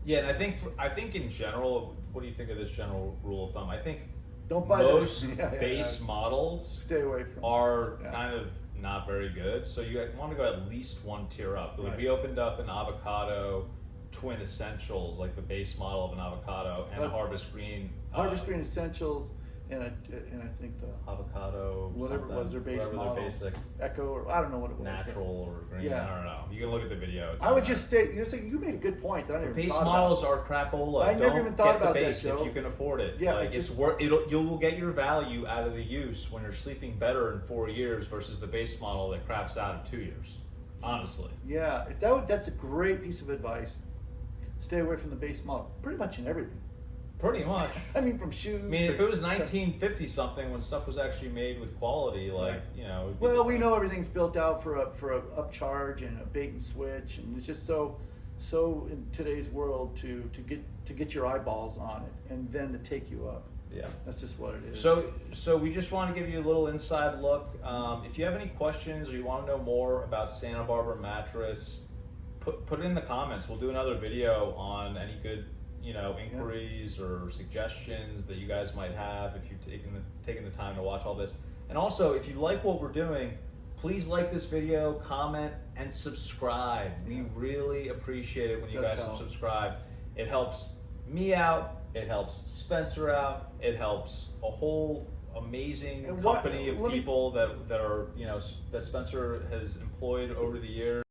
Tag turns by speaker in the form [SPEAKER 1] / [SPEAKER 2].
[SPEAKER 1] Yeah, and I think in general, what do you think of this general rule of thumb? I think
[SPEAKER 2] Don't buy
[SPEAKER 1] most
[SPEAKER 2] yeah,
[SPEAKER 1] base models
[SPEAKER 2] stay away from
[SPEAKER 1] are kind of not very good. So you want to go at least one tier up. Like we opened up an avocado twin essentials, like the base model of an avocado, and a harvest green.
[SPEAKER 2] Harvest green essentials, and I think the
[SPEAKER 1] avocado,
[SPEAKER 2] whatever it was their base model,
[SPEAKER 1] their basic
[SPEAKER 2] Echo, or I don't know what it was.
[SPEAKER 1] Natural or green. I don't know. You can look at the video.
[SPEAKER 2] I would just stay. You made a good point that I never
[SPEAKER 1] base
[SPEAKER 2] thought
[SPEAKER 1] models
[SPEAKER 2] about.
[SPEAKER 1] are crapola.
[SPEAKER 2] I never even thought about
[SPEAKER 1] the base
[SPEAKER 2] that, Joe.
[SPEAKER 1] if you can afford it.
[SPEAKER 2] Yeah,
[SPEAKER 1] like it's worth. You will get your value out of the use when you're sleeping better in 4 years versus the base model that craps out in 2 years. Honestly.
[SPEAKER 2] Yeah, that's a great piece of advice. Stay away from the base model, pretty much in everything.
[SPEAKER 1] Pretty much.
[SPEAKER 2] I mean, from shoes.
[SPEAKER 1] I mean, if it was 1950 something when stuff was actually made with quality, like you know.
[SPEAKER 2] Well, we know everything's built out for a upcharge and a bait and switch, and it's just so in today's world to get your eyeballs on it and then to take you up.
[SPEAKER 1] Yeah,
[SPEAKER 2] that's just what it is.
[SPEAKER 1] So we just want to give you a little inside look. If you have any questions or you want to know more about Santa Barbara Mattress, put it in the comments. We'll do another video on any good inquiries or suggestions that you guys might have if you've taken the time to watch all this. And also, if you like what we're doing, please like this video, comment, and subscribe. We really appreciate it when you guys subscribe. It helps me out. It helps Spencer out. It helps a whole amazing company of people that are that Spencer has employed over the years.